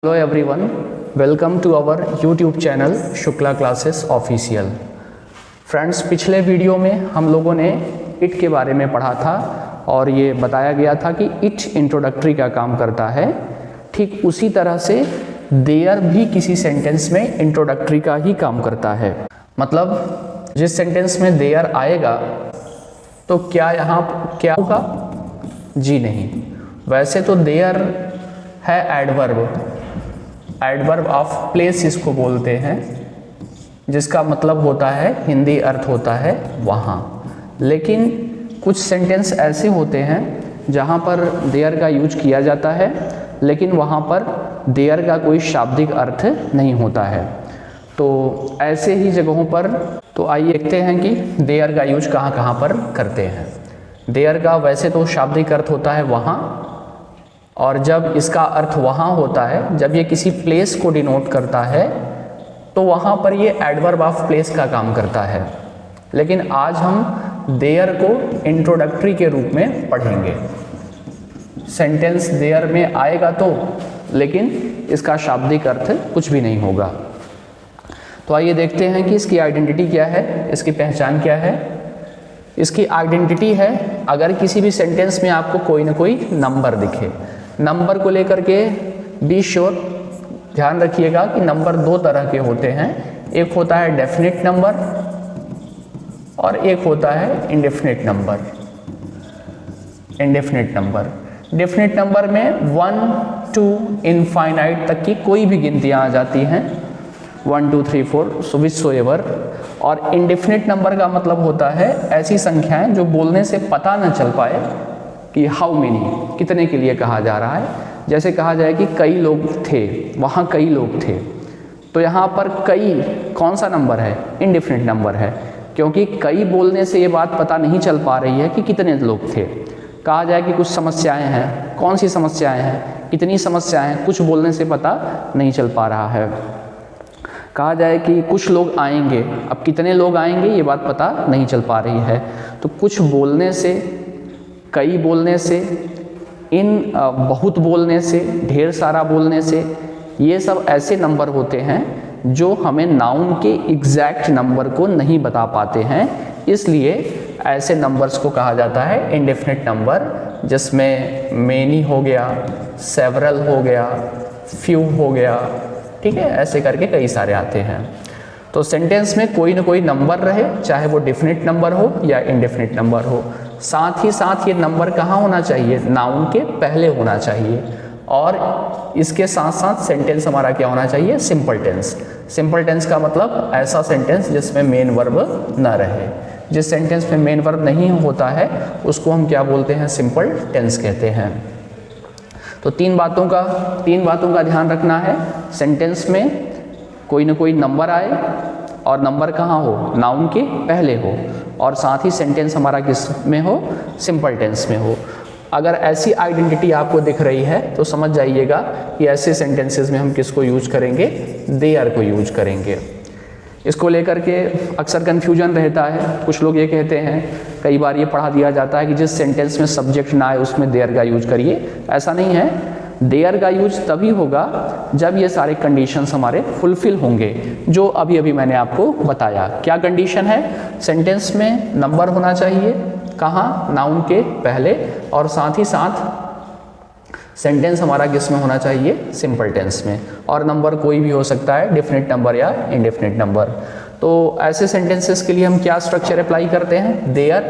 Hello everyone, welcome to our YouTube channel Shukla classes official. Friends, पिछले video में हम लोगों ने इट के बारे में पढ़ा था और ये बताया गया था कि इट इंट्रोडक्टरी का काम करता है। ठीक उसी तरह से देयर भी किसी सेंटेंस में इंट्रोडक्टरी का ही काम करता है। मतलब जिस सेंटेंस में देयर आएगा तो क्या यहाँ क्या होगा? जी नहीं। वैसे तो देयर है एडवर्ब ऑफ प्लेस इसको बोलते हैं, जिसका मतलब होता है, हिंदी अर्थ होता है वहाँ। लेकिन कुछ सेंटेंस ऐसे होते हैं जहाँ पर देयर का यूज किया जाता है, लेकिन वहाँ पर देयर का कोई शाब्दिक अर्थ नहीं होता है। तो ऐसे ही जगहों पर तो आइए देखते हैं कि देयर का यूज कहाँ कहाँ पर करते हैं। देयर का वैसे तो शाब्दिक अर्थ होता है वहाँ, और जब इसका अर्थ वहाँ होता है, जब ये किसी प्लेस को डिनोट करता है तो वहाँ पर ये एडवर्ब ऑफ प्लेस का काम करता है। लेकिन आज हम देयर को इंट्रोडक्टरी के रूप में पढ़ेंगे। सेंटेंस देयर में आएगा तो, लेकिन इसका शाब्दिक अर्थ कुछ भी नहीं होगा। तो आइए देखते हैं कि इसकी आइडेंटिटी क्या है, इसकी पहचान क्या है। इसकी आइडेंटिटी है, अगर किसी भी सेंटेंस में आपको कोई ना कोई नंबर दिखे, नंबर को लेकर के बी श्योर, ध्यान रखिएगा कि नंबर दो तरह के होते हैं। एक होता है डेफिनेट नंबर और एक होता है इंडेफिनेट नंबर। डेफिनेट नंबर में 1 2 इनफाइनाइट तक की कोई भी गिनतियां आ जाती हैं, 1 2 3 4 सो विच सो एवर। और इंडेफिनेट नंबर का मतलब होता है ऐसी संख्याएं जो बोलने से पता न चल पाए कि हाउ मेनी, कितने के लिए कहा जा रहा है। जैसे कहा जाए कि कई लोग थे, वहाँ कई लोग थे, तो यहाँ पर कई कौन सा नंबर है? इंडेफिनिट नंबर है, क्योंकि कई बोलने से ये बात पता नहीं चल पा रही है कि कितने लोग थे। कहा जाए कि कुछ समस्याएं हैं, कौन सी समस्याएं हैं, कितनी समस्याएं हैं, कुछ बोलने से पता नहीं चल पा रहा है। कहा जाए कि कुछ लोग आएंगे, अब कितने लोग आएंगे ये बात पता नहीं चल पा रही है। तो कुछ बोलने से, कई बोलने से, इन बहुत बोलने से, ढेर सारा बोलने से, ये सब ऐसे नंबर होते हैं जो हमें नाउन के एग्जैक्ट नंबर को नहीं बता पाते हैं। इसलिए ऐसे नंबर्स को कहा जाता है इंडेफिनिट नंबर, जिसमें मेनी हो गया, सेवरल हो गया, फ्यू हो गया, ठीक है, ऐसे करके कई सारे आते हैं। तो सेंटेंस में कोई ना कोई नंबर रहे, चाहे वो डेफिनिट नंबर हो या इंडेफिनिट नंबर हो। साथ ही साथ ये नंबर कहाँ होना चाहिए? नाउन के पहले होना चाहिए। और इसके साथ साथ सेंटेंस हमारा क्या होना चाहिए? Simple tense. सिंपल टेंस का मतलब ऐसा सेंटेंस जिसमें मेन वर्ब ना रहे। जिस सेंटेंस में मेन वर्ब नहीं होता है उसको हम क्या बोलते हैं? सिंपल टेंस कहते हैं। तो तीन बातों का ध्यान रखना है। सेंटेंस में कोई ना कोई नंबर आए और नंबर कहाँ हो? नाउन के पहले हो, और साथ ही सेंटेंस हमारा किस में हो? सिंपल टेंस में हो। अगर ऐसी आइडेंटिटी आपको दिख रही है तो समझ जाइएगा कि ऐसे सेंटेंसेस में हम किसको यूज करेंगे? देयर को यूज करेंगे। इसको लेकर के अक्सर कन्फ्यूजन रहता है। कुछ लोग ये कहते हैं, कई बार ये पढ़ा दिया जाता है कि जिस सेंटेंस में सब्जेक्ट ना आए उसमें देयर का यूज करिए। ऐसा नहीं है। देयर का यूज तभी होगा जब ये सारे कंडीशंस हमारे फुलफिल होंगे, जो अभी अभी मैंने आपको बताया। क्या कंडीशन है? सेंटेंस में नंबर होना चाहिए, कहाँ? नाउन के पहले, और साथ ही साथ सेंटेंस हमारा किस में होना चाहिए? सिंपल टेंस में। और नंबर कोई भी हो सकता है, डेफिनेट नंबर या इंडेफिनेट नंबर। तो ऐसे सेंटेंसेस के लिए हम क्या स्ट्रक्चर अप्लाई करते हैं? देयर,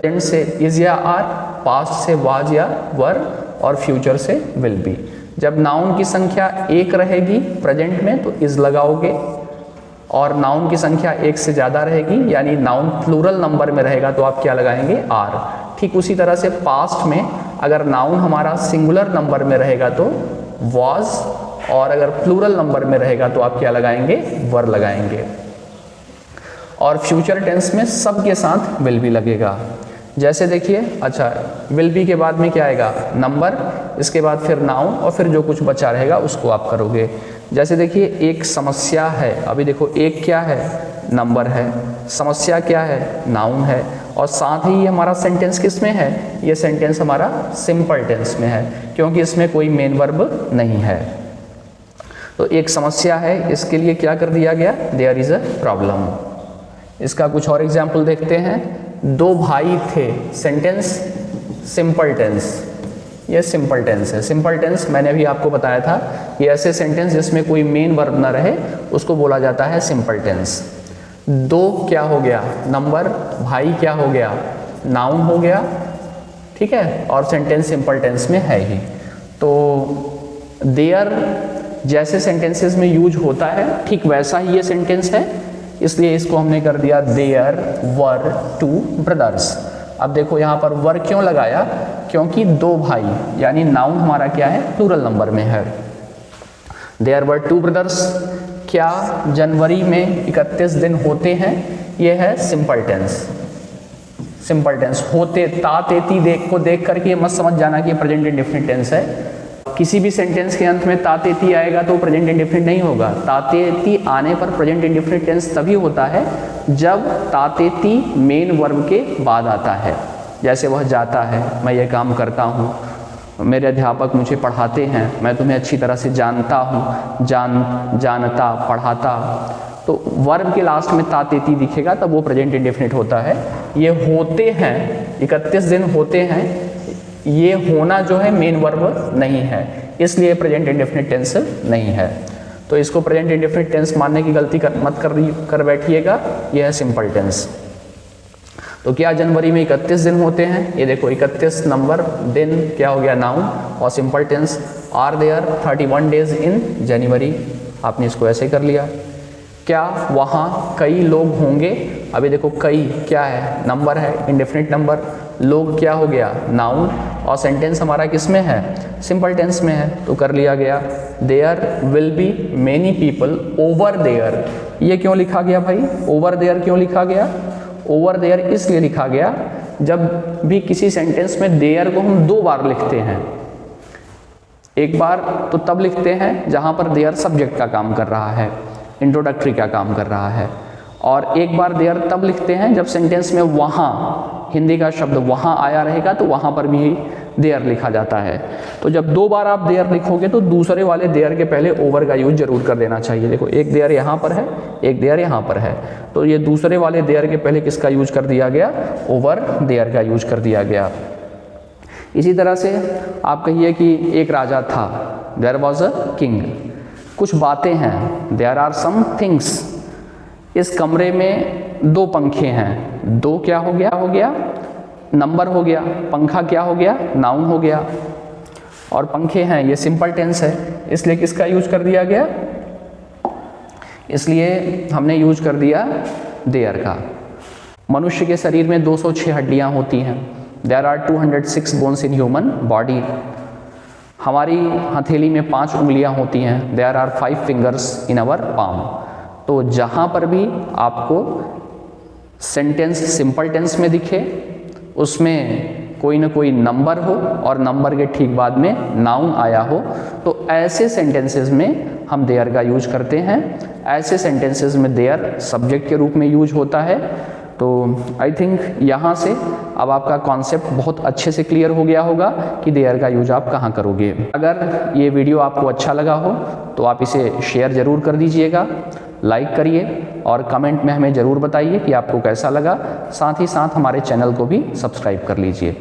टेंस से इज या आर, पास्ट से वाज या वर, और फ्यूचर से विल बी। जब नाउन की संख्या एक रहेगी प्रेजेंट में तो इज लगाओगे, और नाउन की संख्या एक से ज़्यादा रहेगी, यानी नाउन प्लूरल नंबर में रहेगा तो आप क्या लगाएंगे? आर। ठीक उसी तरह से पास्ट में अगर नाउन हमारा सिंगुलर नंबर में रहेगा तो वॉज, और अगर प्लूरल नंबर में रहेगा तो आप क्या लगाएंगे? वर लगाएंगे। और फ्यूचर टेंस में सब के साथ विल बी लगेगा। जैसे देखिए, अच्छा, विल बी के बाद में क्या आएगा? नंबर, इसके बाद फिर नाउन, और फिर जो कुछ बचा रहेगा उसको आप करोगे। जैसे देखिए, एक समस्या है, अभी देखो एक क्या है? नंबर है। समस्या क्या है? नाउन है। और साथ ही हमारा सेंटेंस किस में है? ये सेंटेंस हमारा सिंपल टेंस में है, क्योंकि इसमें कोई मेन वर्ब नहीं है। तो एक समस्या है, इसके लिए क्या कर दिया गया, देयर इज अ प्रॉब्लम। इसका कुछ और एग्जाम्पल देखते हैं। दो भाई थे, सेंटेंस सिंपल टेंस, ये सिंपल टेंस है। सिंपल टेंस मैंने भी आपको बताया था कि ऐसे सेंटेंस जिसमें कोई मेन वर्ब ना रहे उसको बोला जाता है सिंपल टेंस। दो क्या हो गया, नंबर, भाई क्या हो गया, नाउन हो गया, ठीक है, और सेंटेंस सिंपल टेंस में है ही। तो देयर जैसे सेंटेंसेस में यूज होता है ठीक वैसा ही ये सेंटेंस है, इसलिए इसको हमने कर दिया देयर वर टू ब्रदर्स। अब देखो यहाँ पर वर क्यों लगाया, क्योंकि दो भाई, यानी नाउन हमारा क्या है, प्लूरल नंबर में है। देयर वर टू ब्रदर्स, क्या जनवरी में 31 दिन होते हैं, ये है सिंपल टेंस। सिंपल टेंस होते, ता तेती देख को देख करके मत समझ जाना कि प्रेजेंट इंडेफिनिट टेंस है। किसी भी सेंटेंस के अंत में ता तेती आएगा तो प्रेजेंट इंडेफिनिट नहीं होगा। ता तेती आने पर प्रेजेंट इंडेफिनिट टेंस तभी होता है जब ता तेती मेन वर्ब के बाद आता है। जैसे वह जाता है, मैं ये काम करता हूँ, मेरे अध्यापक मुझे पढ़ाते हैं, मैं तुम्हें अच्छी तरह से जानता हूँ, जानता, पढ़ाता। तो वर्ब के लास्ट में ता तेती दिखेगा तब वो प्रेजेंट इंडेफिनिट होता है। ये होते हैं, 31 दिन होते हैं, ये होना जो है मेन वर्ब नहीं है, इसलिए प्रेजेंट इंडेफिनिट टेंस नहीं है। तो इसको प्रेजेंट इंडेफिनिट टेंस मानने की गलती मत कर बैठिएगा, यह है सिंपल टेंस। तो क्या जनवरी में 31 दिन होते हैं, ये देखो 31 नंबर, दिन क्या हो गया, नाउन, और simple tense are there 31 days in January, आपने इसको ऐसे कर लिया। क्या वहाँ कई लोग होंगे, अभी देखो कई क्या है, नंबर है, इंडेफिनिट नंबर, लोग क्या हो गया, नाउन, और सेंटेंस हमारा किस में है, सिंपल टेंस में है, तो कर लिया गया। There will be many people over there, ये क्यों लिखा गया भाई, ओवर देयर क्यों लिखा गया, ओवर देयर इसलिए लिखा गया जब भी किसी सेंटेंस में देयर को हम दो बार लिखते हैं, एक बार तो तब लिखते हैं जहाँ पर देयर सब्जेक्ट का काम कर रहा है, इंट्रोडक्टरी का काम कर रहा है, और एक बार देयर तब लिखते हैं जब सेंटेंस में वहाँ, हिंदी का शब्द वहाँ आया रहेगा तो वहाँ पर भी देयर लिखा जाता है। तो जब दो बार आप देयर लिखोगे तो दूसरे वाले देयर के पहले ओवर का यूज जरूर कर देना चाहिए। देखो एक देयर यहाँ पर है, एक देयर यहाँ पर है, तो ये दूसरे वाले देयर के पहले किसका यूज कर दिया गया, ओवर देयर का यूज कर दिया गया। इसी तरह से आप कहिए कि एक राजा था, देयर वॉज अ किंग, कुछ बातें हैं, देयर आर सम थिंग्स, इस कमरे में दो पंखे हैं, दो क्या हो गया, नंबर हो गया, पंखा क्या हो गया, नाउन हो गया, और पंखे हैं ये सिंपल टेंस है, इसलिए किसका यूज कर दिया गया, इसलिए हमने यूज कर दिया देयर का। मनुष्य के शरीर में 206 हड्डियां होती हैं, there are 206 bones in human body. हमारी हथेली में 5 उंगलियां होती हैं, there are 5 fingers in our palm. तो जहाँ पर भी आपको सेंटेंस सिंपल टेंस में दिखे, उसमें कोई ना कोई नंबर हो और नंबर के ठीक बाद में नाउन आया हो, तो ऐसे सेंटेंसेस में हम देयर का यूज करते हैं। ऐसे सेंटेंसेस में देयर सब्जेक्ट के रूप में यूज होता है। तो आई थिंक यहाँ से अब आपका कॉन्सेप्ट बहुत अच्छे से क्लियर हो गया होगा कि देयर का यूज आप कहाँ करोगे। अगर ये वीडियो आपको अच्छा लगा हो तो आप इसे शेयर ज़रूर कर दीजिएगा, लाइक करिए और कमेंट में हमें ज़रूर बताइए कि आपको कैसा लगा। साथ ही साथ हमारे चैनल को भी सब्सक्राइब कर लीजिए।